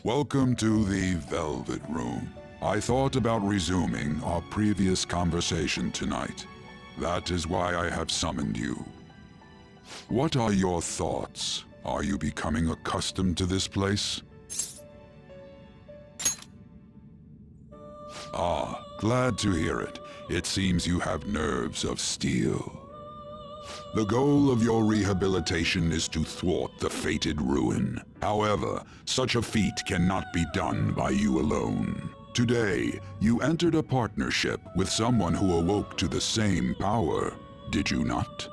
Welcome to the Velvet Room. I thought about resuming our previous conversation tonight. That is why I have summoned you. What are your thoughts? Are you becoming accustomed to this place? Ah, glad to hear it. It seems you have nerves of steel. The goal of your rehabilitation is to thwart the fated ruin. However, such a feat cannot be done by you alone. Today, you entered a partnership with someone who awoke to the same power, did you not?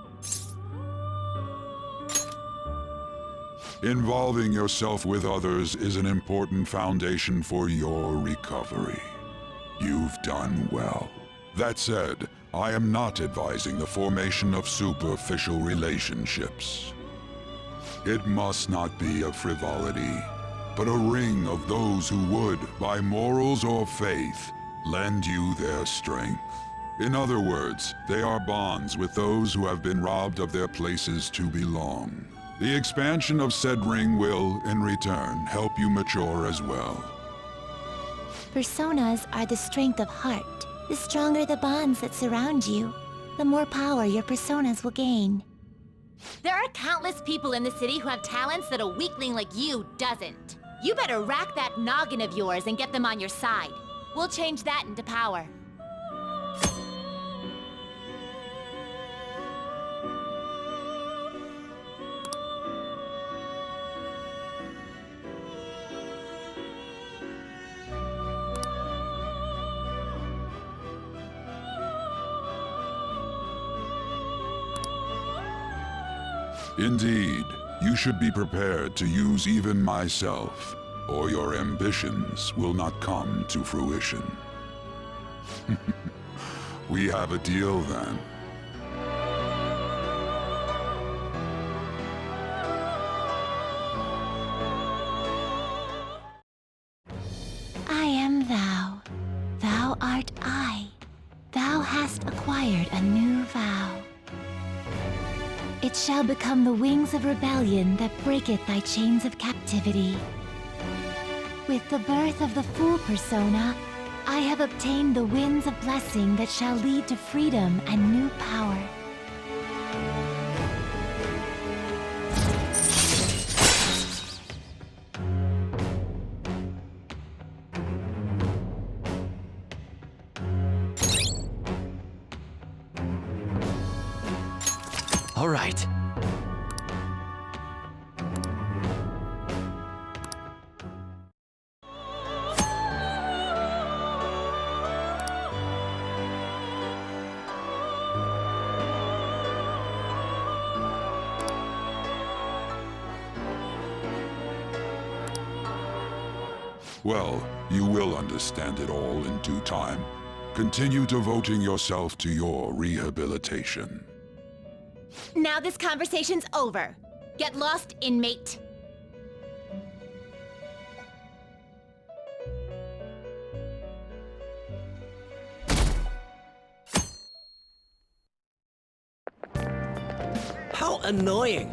Involving yourself with others is an important foundation for your recovery. You've done well. That said, I am not advising the formation of superficial relationships. It must not be a frivolity, but a ring of those who would, by morals or faith, lend you their strength. In other words, they are bonds with those who have been robbed of their places to belong. The expansion of said ring will, in return, help you mature as well. Personas are the strength of heart. The stronger the bonds that surround you, the more power your personas will gain. There are countless people in the city who have talents that a weakling like you doesn't. You better rack that noggin of yours and get them on your side. We'll change that into power. Indeed, you should be prepared to use even myself, or your ambitions will not come to fruition. We have a deal then. I am thou. Thou art I. Thou hast acquired a new vow. It shall become the wings of rebellion that breaketh thy chains of captivity. With the birth of the Fool persona, I have obtained the winds of blessing that shall lead to freedom and new power. All right. Well, you will understand it all in due time. Continue devoting yourself to your rehabilitation. Now this conversation's over. Get lost, inmate. How annoying.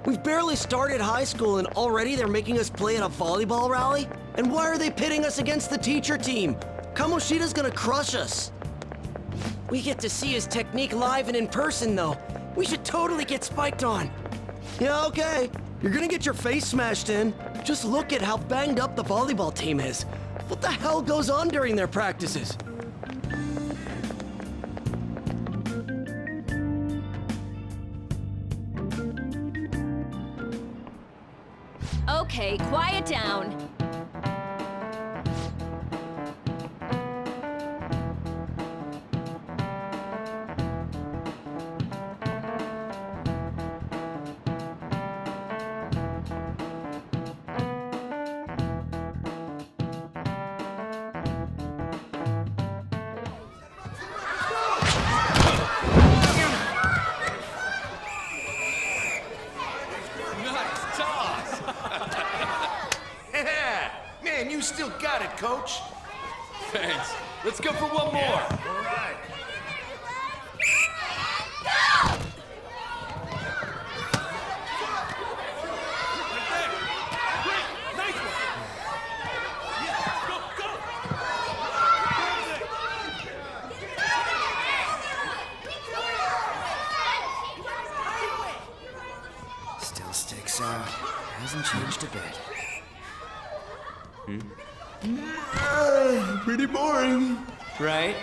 We've barely started high school and already they're making us play at a volleyball rally? And why are they pitting us against the teacher team? Kamoshida's gonna crush us. We get to see his technique live and in person, though. We should totally get spiked on. Yeah, okay. You're gonna get your face smashed in. Just look at how banged up the volleyball team is. What the hell goes on during their practices? Okay, quiet down. Man, you still got it, coach. Thanks. Let's go for one more. All right. to bed. Pretty boring. Right?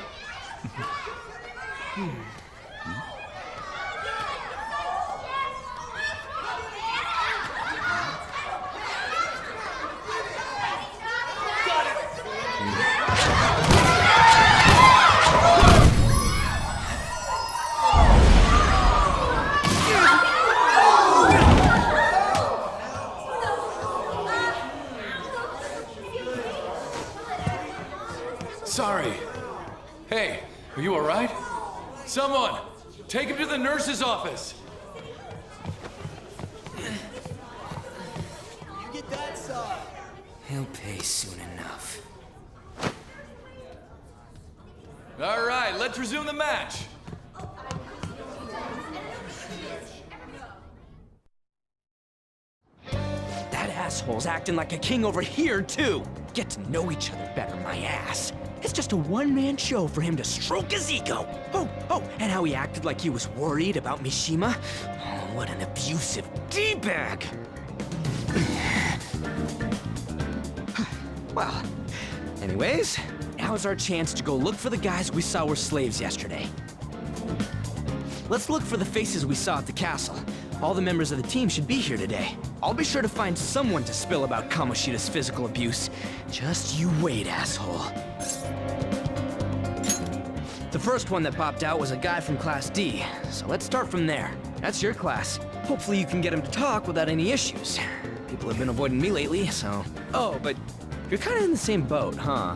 Sorry. Hey, are you alright? Someone, take him to the nurse's office. He'll pay soon enough. Alright, let's resume the match. That asshole's acting like a king over here, too. Get to know each other better, my ass. It's just a one-man show for him to stroke his ego. Oh, and how he acted like he was worried about Mishima. Oh, what an abusive D-bag. Well, anyways, now's our chance to go look for the guys we saw were slaves yesterday. Let's look for the faces we saw at the castle. All the members of the team should be here today. I'll be sure to find someone to spill about Kamoshida's physical abuse. Just you wait, asshole. The first one that popped out was a guy from Class D, so let's start from there. That's your class. Hopefully you can get him to talk without any issues. People have been avoiding me lately, so... Oh, but you're kinda in the same boat, huh?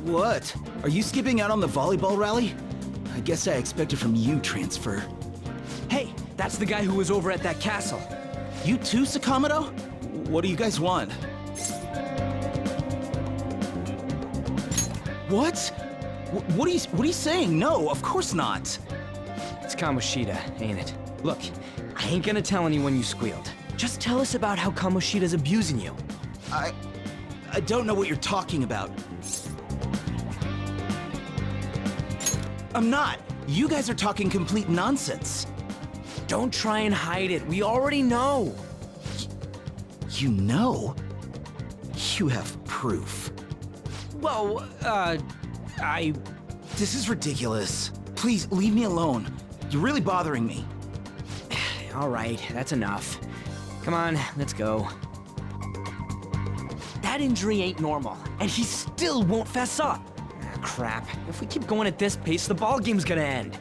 What? Are you skipping out on the volleyball rally? I guess I expected from you, Transfer. Hey, that's the guy who was over at that castle. You too, Sakamoto? What do you guys want? What? What are you saying? No, of course not. It's Kamoshida, ain't it? Look, I ain't gonna tell anyone you squealed. Just tell us about how Kamoshida's abusing you. I don't know what you're talking about. I'm not. You guys are talking complete nonsense. Don't try and hide it. We already know. You know? You have proof. Well, This is ridiculous. Please, leave me alone. You're really bothering me. All right, that's enough. Come on, let's go. That injury ain't normal, and he still won't fess up. Ah, crap. If we keep going at this pace, the ball game's gonna end.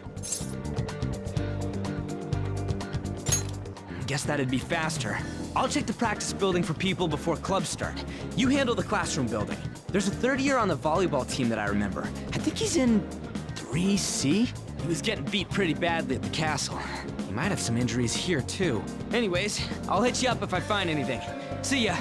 Guess that'd be faster. I'll check the practice building for people before clubs start. You handle the classroom building. There's a third year on the volleyball team that I remember. I think he's in 3C? He was getting beat pretty badly at the castle. He might have some injuries here, too. Anyways, I'll hit you up if I find anything. See ya!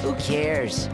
Who cares?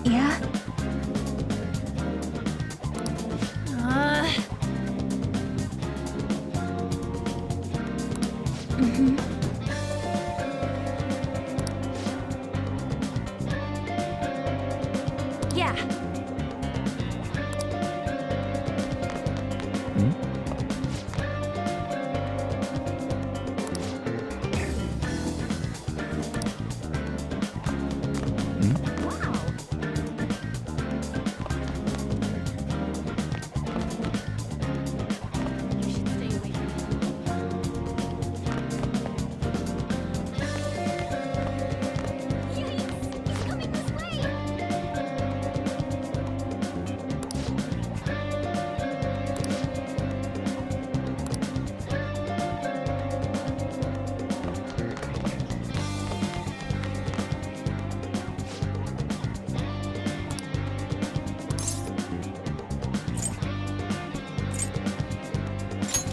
Yeah? Yeah. You should stay away from him. Yikes! He's coming this way!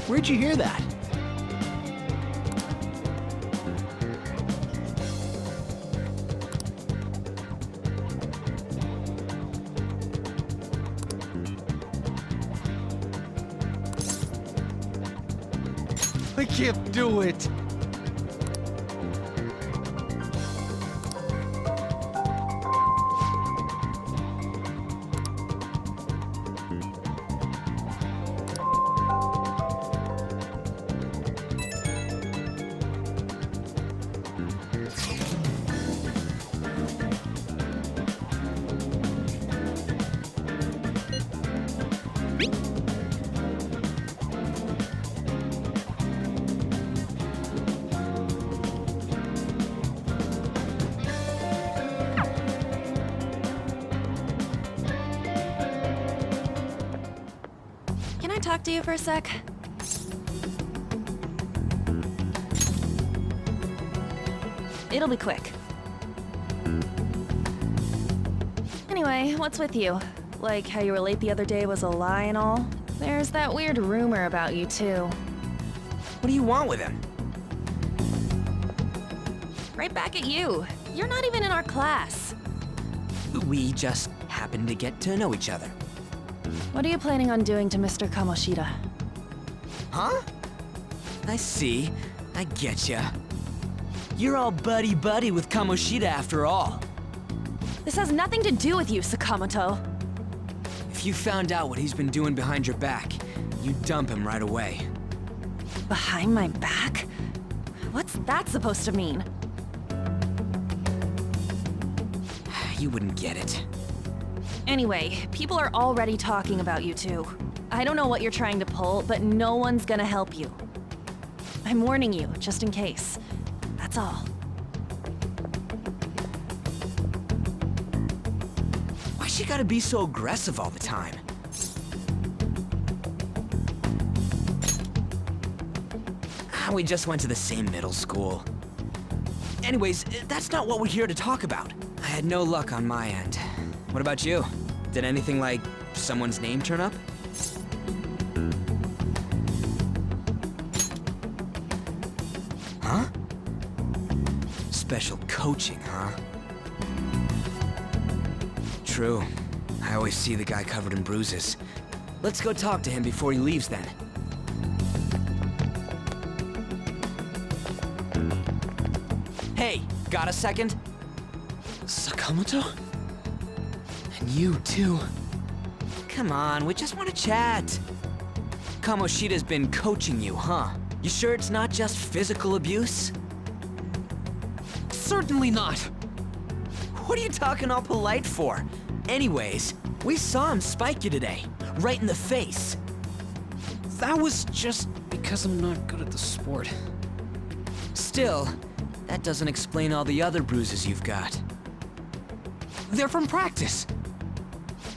Where'd you hear that? I can't do it. talk to you for a sec? It'll be quick. Anyway, what's with you? Like how you were late the other day was a lie and all? There's that weird rumor about you, too. What do you want with him? Right back at you. You're not even in our class. We just happened to get to know each other. What are you planning on doing to Mr. Kamoshida? Huh? I see. I getcha. You're all buddy-buddy with Kamoshida after all. This has nothing to do with you, Sakamoto. If you found out what he's been doing behind your back, you'd dump him right away. Behind my back? What's that supposed to mean? You wouldn't get it. Anyway, people are already talking about you two. I don't know what you're trying to pull, but no one's gonna help you. I'm warning you, just in case. That's all. Why she gotta be so aggressive all the time? We just went to the same middle school. Anyways, that's not what we're here to talk about. I had no luck on my end. What about you? Did anything like someone's name turn up? Huh? Special coaching, huh? True. I always see the guy covered in bruises. Let's go talk to him before he leaves then. Hey, got a second? Sakamoto? And you too. Come on, we just want to chat. Kamoshida's been coaching you, huh? You sure it's not just physical abuse? Certainly not. What are you talking all polite for? Anyways, we saw him spike you today, right in the face. That was just because I'm not good at the sport. Still, that doesn't explain all the other bruises you've got. They're from practice.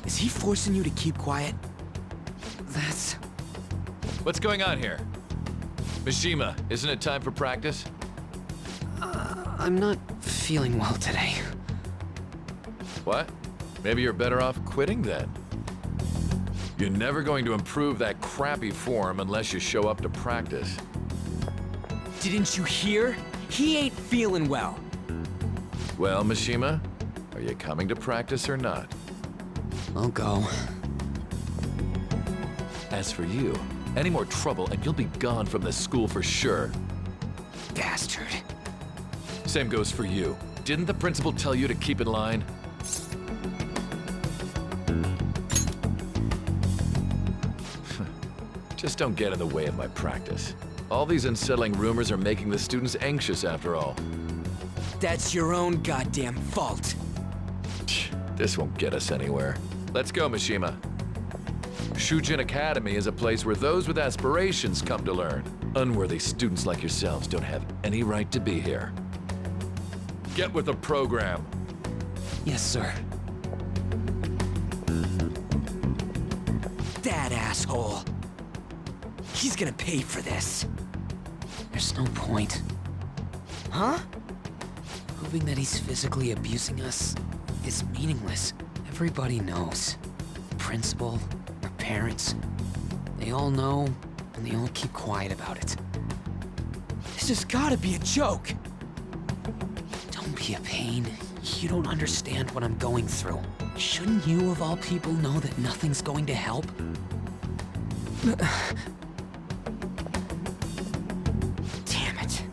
Is he forcing you to keep quiet? That's... What's going on here? Mishima, isn't it time for practice? I'm not feeling well today. What? Maybe you're better off quitting then. You're never going to improve that crappy form unless you show up to practice. Didn't you hear? He ain't feeling well. Well, Mishima, are you coming to practice or not? I'll go. As for you, any more trouble and you'll be gone from this school for sure. Bastard. Same goes for you. Didn't the principal tell you to keep in line? Just don't get in the way of my practice. All these unsettling rumors are making the students anxious after all. That's your own goddamn fault. This won't get us anywhere. Let's go, Mishima. Shujin Academy is a place where those with aspirations come to learn. Unworthy students like yourselves don't have any right to be here. Get with the program. Yes, sir. That asshole. He's gonna pay for this. There's no point. Huh? Proving that he's physically abusing us is meaningless. Everybody knows. The principal, our parents, they all know, and they all keep quiet about it. This has gotta be a joke. Don't be a pain. You don't understand what I'm going through. Shouldn't you, of all people, know that nothing's going to help? Damn it.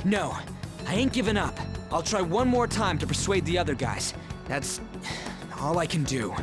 No, I ain't giving up. I'll try one more time to persuade the other guys. That's all I can do.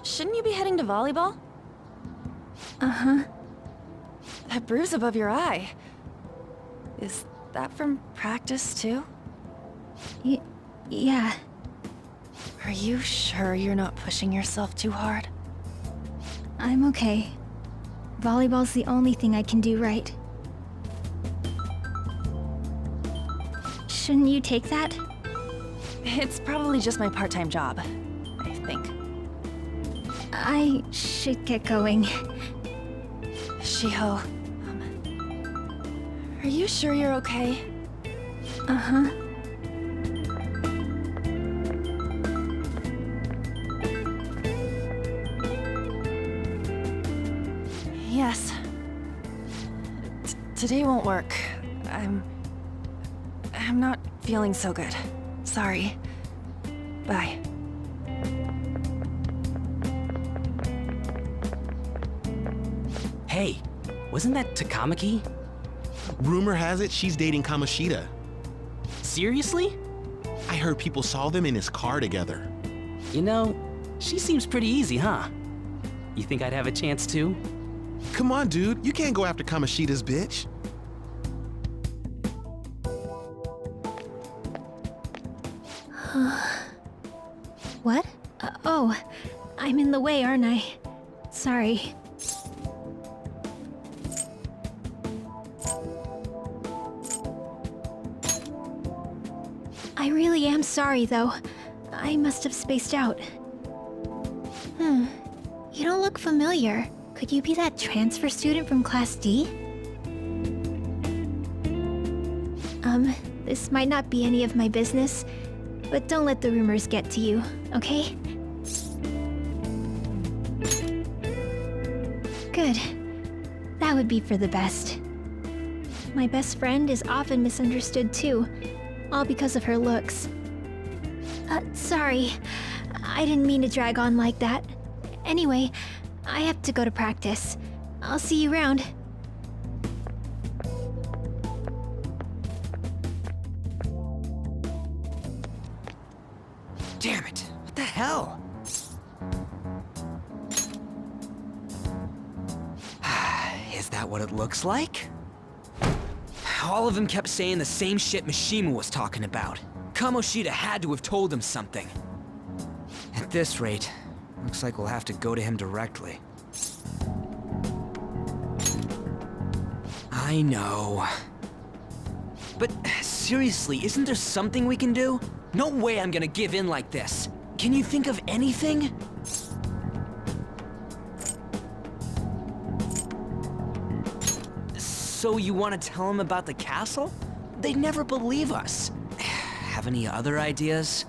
Shouldn't you be heading to volleyball? Uh-huh. That bruise above your eye. Is that from practice, too? Yeah. Are you sure you're not pushing yourself too hard? I'm okay. Volleyball's the only thing I can do right. Shouldn't you take that? It's probably just my part-time job, I think. I should get going. Shiho, are you sure you're okay? Uh-huh. Yes. Today won't work. I'm not feeling so good. Sorry. Bye. Hey, wasn't that Takamaki? Rumor has it she's dating Kamoshida. Seriously? I heard people saw them in his car together. You know, she seems pretty easy, huh? You think I'd have a chance too? Come on, dude. You can't go after Kamoshida's bitch. What? Oh, I'm in the way, aren't I? Sorry. I really am sorry, though. I must have spaced out. You don't look familiar. Could you be that transfer student from Class D? This might not be any of my business, but don't let the rumors get to you, okay? Good. That would be for the best. My best friend is often misunderstood too, all because of her looks. Sorry. I didn't mean to drag on like that. Anyway, I have to go to practice. I'll see you around. Damn it! What the hell? Is that what it looks like? All of them kept saying the same shit Mishima was talking about. Kamoshida had to have told him something. At this rate, looks like we'll have to go to him directly. I know. But seriously, isn't there something we can do? No way I'm gonna give in like this. Can you think of anything? So you want to tell him about the castle? They'd never believe us. Have any other ideas?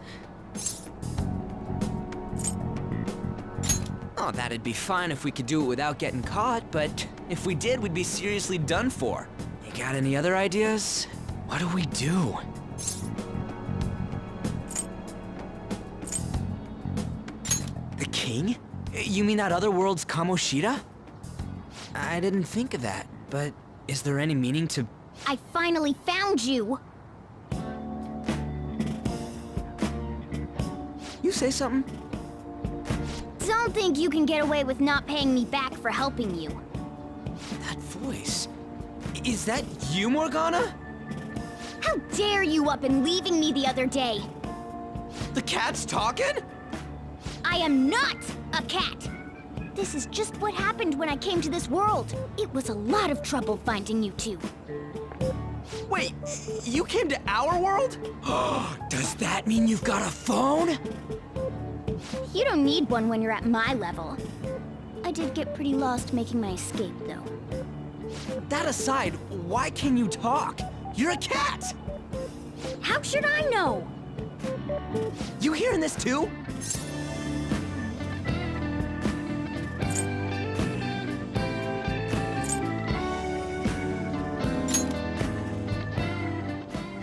Oh, that'd be fine if we could do it without getting caught, but if we did, we'd be seriously done for. You got any other ideas? What do we do? The king? You mean that other world's Kamoshida? I didn't think of that, but is there any meaning to... I finally found you! You say something? Don't think you can get away with not paying me back for helping you. That voice... Is that you, Morgana? How dare you up and leaving me the other day? The cat's talking? I am not a cat! This is just what happened when I came to this world. It was a lot of trouble finding you two. Wait, you came to our world? Does that mean you've got a phone? You don't need one when you're at my level. I did get pretty lost making my escape, though. That aside, why can you talk? You're a cat! How should I know? You hearing this too?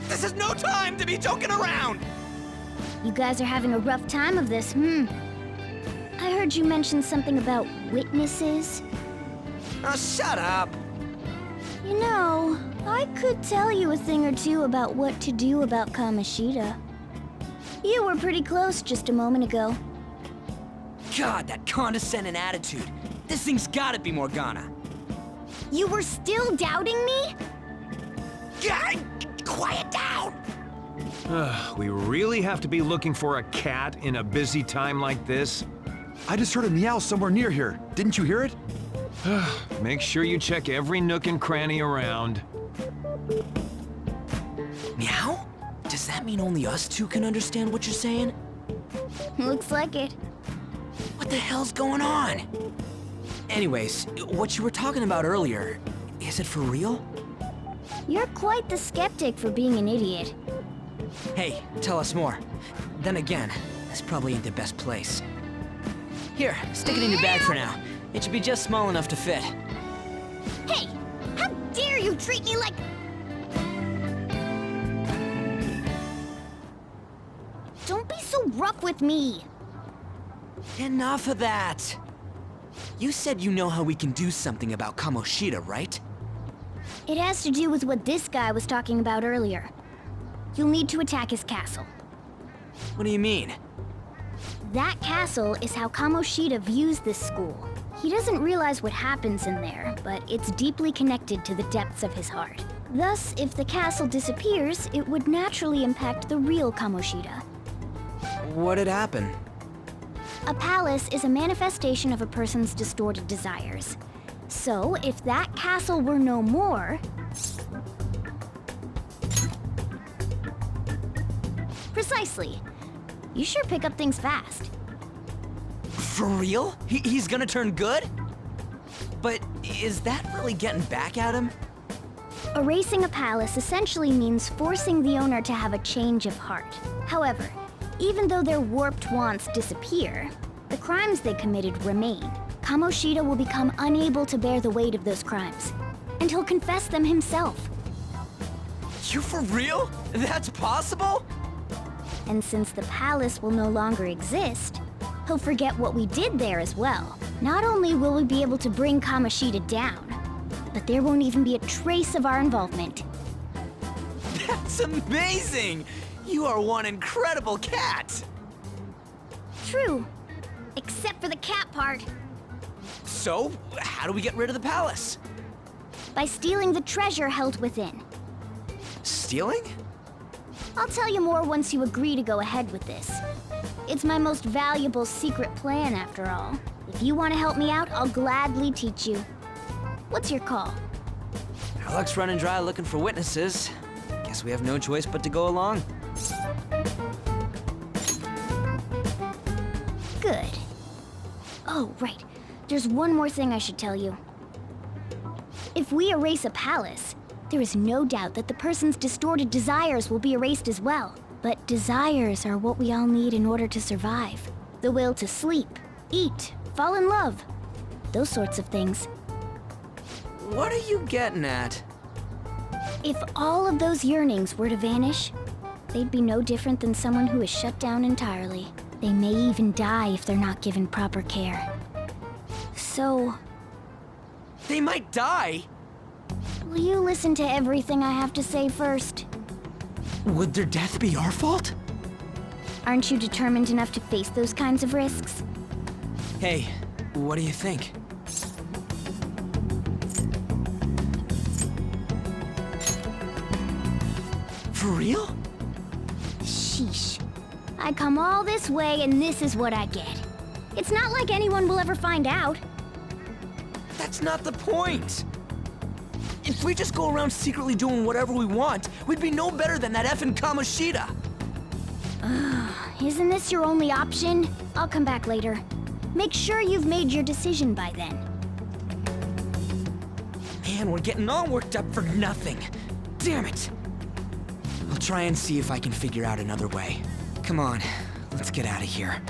This is no time to be joking around! You guys are having a rough time of this, I heard you mention something about witnesses. Oh, shut up! You know, I could tell you a thing or two about what to do about Kamoshida. You were pretty close just a moment ago. God, that condescending attitude. This thing's gotta be Morgana. You were still doubting me? God, quiet down! We really have to be looking for a cat in a busy time like this? I just heard a meow somewhere near here. Didn't you hear it? Make sure you check every nook and cranny around. Meow? Does that mean only us two can understand what you're saying? Looks like it. What the hell's going on? Anyways, what you were talking about earlier, is it for real? You're quite the skeptic for being an idiot. Hey, tell us more. Then again, this probably ain't the best place. Here, stick it in your bag for now. It should be just small enough to fit. Hey! How dare you treat me like... Don't be so rough with me! Enough of that! You said you know how we can do something about Kamoshida, right? It has to do with what this guy was talking about earlier. You'll need to attack his castle. What do you mean? That castle is how Kamoshida views this school. He doesn't realize what happens in there, but it's deeply connected to the depths of his heart. Thus, if the castle disappears, it would naturally impact the real Kamoshida. What'd happen? A palace is a manifestation of a person's distorted desires. So, if that castle were no more... Precisely. You sure pick up things fast. For real? He's gonna turn good? But is that really getting back at him? Erasing a palace essentially means forcing the owner to have a change of heart. However, even though their warped wants disappear, the crimes they committed remain. Kamoshida will become unable to bear the weight of those crimes, and he'll confess them himself. You for real? That's possible? And since the palace will no longer exist, he'll forget what we did there as well. Not only will we be able to bring Kamoshida down, but there won't even be a trace of our involvement. That's amazing! You are one incredible cat! True. Except for the cat part. So, how do we get rid of the palace? By stealing the treasure held within. Stealing? I'll tell you more once you agree to go ahead with this. It's my most valuable secret plan, after all. If you want to help me out, I'll gladly teach you. What's your call? Our luck's running dry looking for witnesses. Guess we have no choice but to go along. Good. Oh, right. There's one more thing I should tell you. If we erase a palace, there is no doubt that the person's distorted desires will be erased as well. But desires are what we all need in order to survive. The will to sleep, eat, fall in love. Those sorts of things. What are you getting at? If all of those yearnings were to vanish, they'd be no different than someone who is shut down entirely. They may even die if they're not given proper care. So... They might die? Will you listen to everything I have to say first? Would their death be our fault? Aren't you determined enough to face those kinds of risks? Hey, what do you think? For real? Sheesh. I come all this way and this is what I get. It's not like anyone will ever find out. That's not the point! If we just go around secretly doing whatever we want, we'd be no better than that effing Kamoshida! Isn't this your only option? I'll come back later. Make sure you've made your decision by then. Man, we're getting all worked up for nothing. Damn it! I'll try and see if I can figure out another way. Come on, let's get out of here.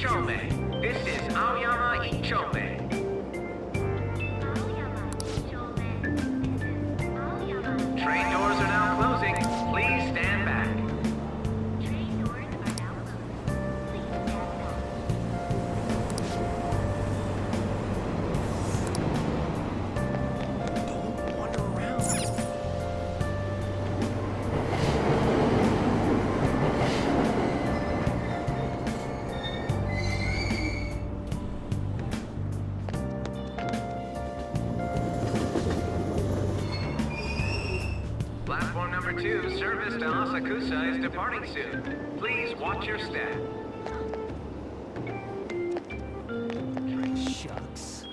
Ichome. This is Aoyama Ichome. Train doors are now closing. Please stand back. Platform number 2, service to Asakusa is departing soon. Please watch your step. Shucks.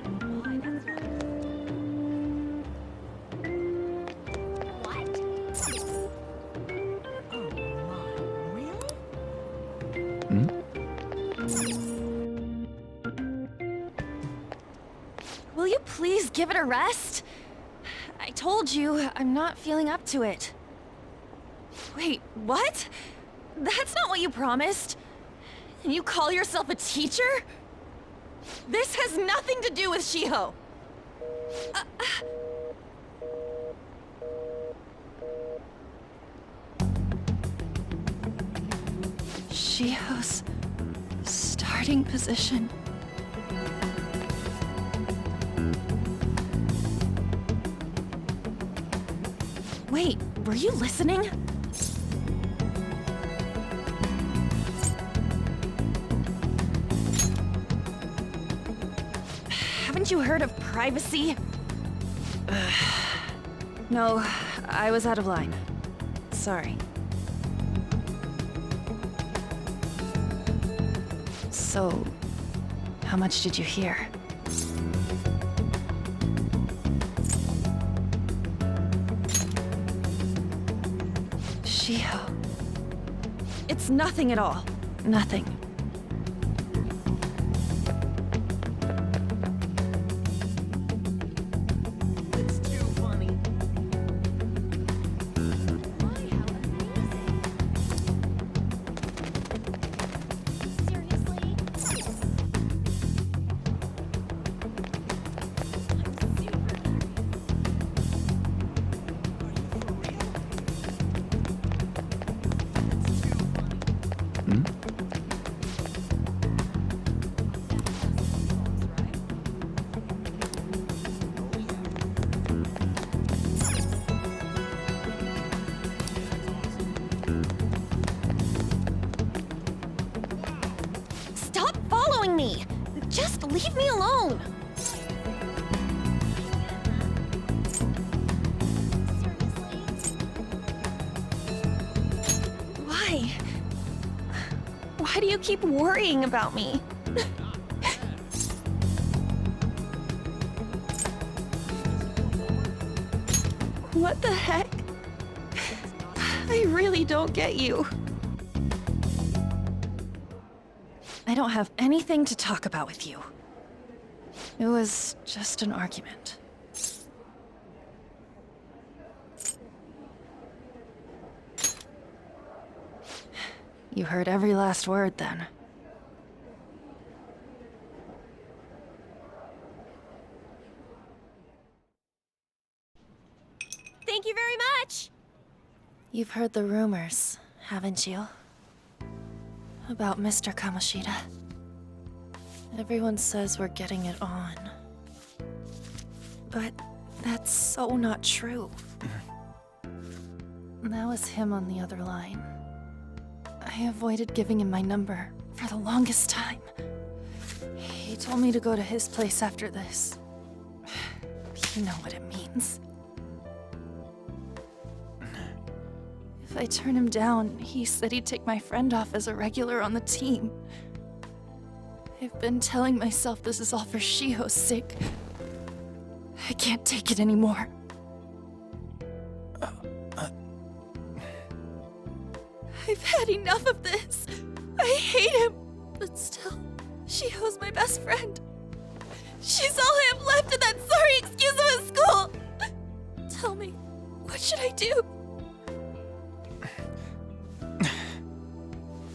Will you please give it a rest? I told you, I'm not feeling up to it. Wait, what? That's not what you promised. And you call yourself a teacher? This has nothing to do with Shiho. Shiho's starting position. Wait, were you listening? Haven't you heard of privacy? No, I was out of line. Sorry. So, how much did you hear? Shiho. It's nothing at all. Nothing. It's too funny. Stop following me! Just leave me alone! Why? Why do you keep worrying about me? What the heck? I really don't get you. I don't have anything to talk about with you. It was just an argument. You heard every last word then. Thank you very much! You've heard the rumors, haven't you? About Mr. Kamoshida. Everyone says we're getting it on. But that's so not true. That was him on the other line. I avoided giving him my number for the longest time. He told me to go to his place after this. You know what it means. If I turn him down, he said he'd take my friend off as a regular on the team. I've been telling myself this is all for Shiho's sake. I can't take it anymore. I've had enough of this. I hate him. But still, Shiho's my best friend. She's all I have left in that sorry excuse of a school. Tell me, what should I do?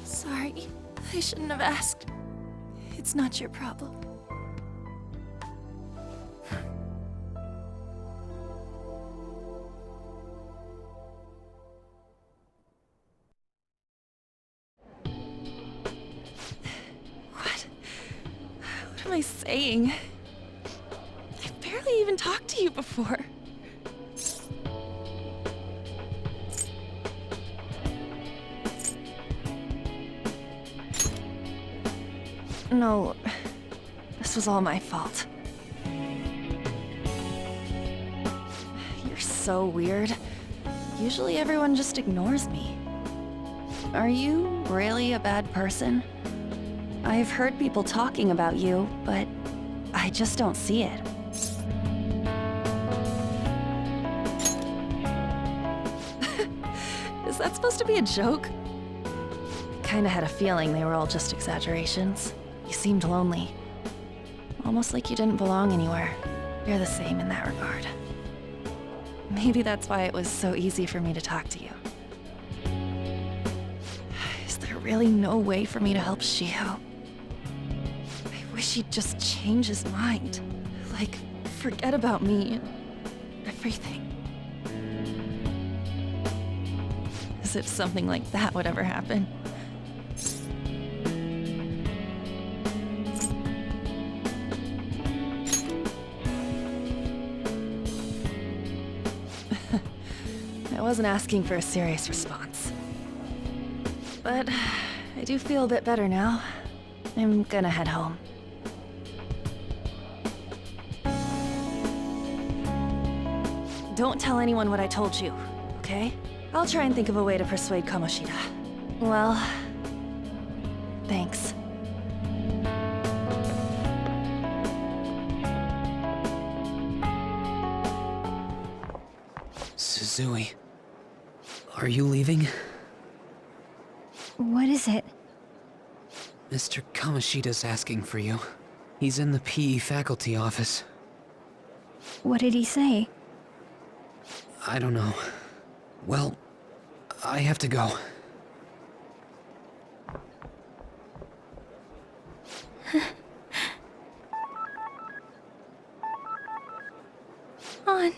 Sorry, I shouldn't have asked. It's not your problem. What am I saying? I've barely even talked to you before. No, this was all my fault. You're so weird. Usually everyone just ignores me. Are you really a bad person? I've heard people talking about you, but I just don't see it. Is that supposed to be a joke? Kinda had a feeling they were all just exaggerations. You seemed lonely. Almost like you didn't belong anywhere. You're the same in that regard. Maybe that's why it was so easy for me to talk to you. Is there really no way for me to help Shiho? I wish he'd just change his mind. Like, forget about me and everything. As if something like that would ever happen. I wasn't asking for a serious response. But I do feel a bit better now. I'm gonna head home. Don't tell anyone what I told you, okay? I'll try and think of a way to persuade Kamoshida. Well, thanks. Suzui, are you leaving? What is it? Mr. Kamoshida's asking for you. He's in the PE faculty office. What did he say? I don't know. Well, I have to go. On.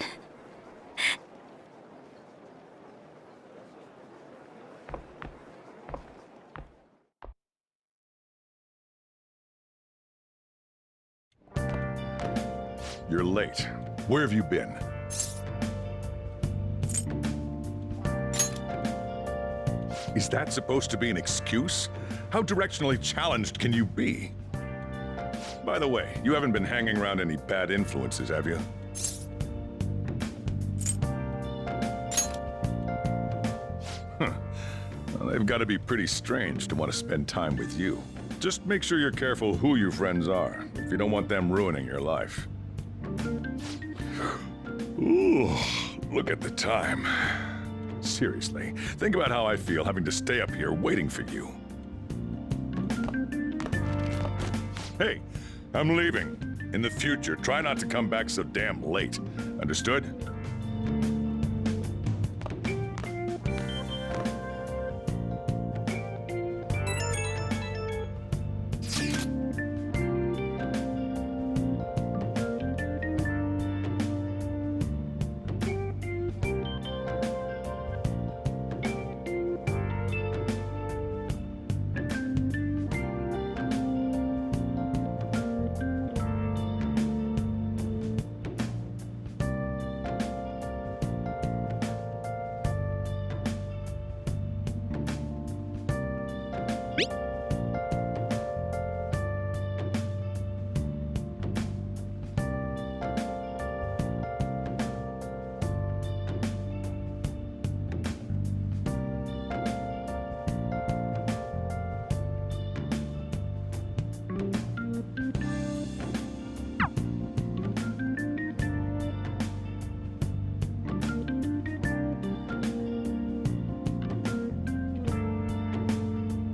You're late. Where have you been? Is that supposed to be an excuse? How directionally challenged can you be? By the way, you haven't been hanging around any bad influences, have you? Huh. Well, they've got to be pretty strange to want to spend time with you. Just make sure you're careful who your friends are, if you don't want them ruining your life. Ooh, look at the time. Seriously, think about how I feel having to stay up here waiting for you. Hey, I'm leaving. In the future, try not to come back so damn late. Understood?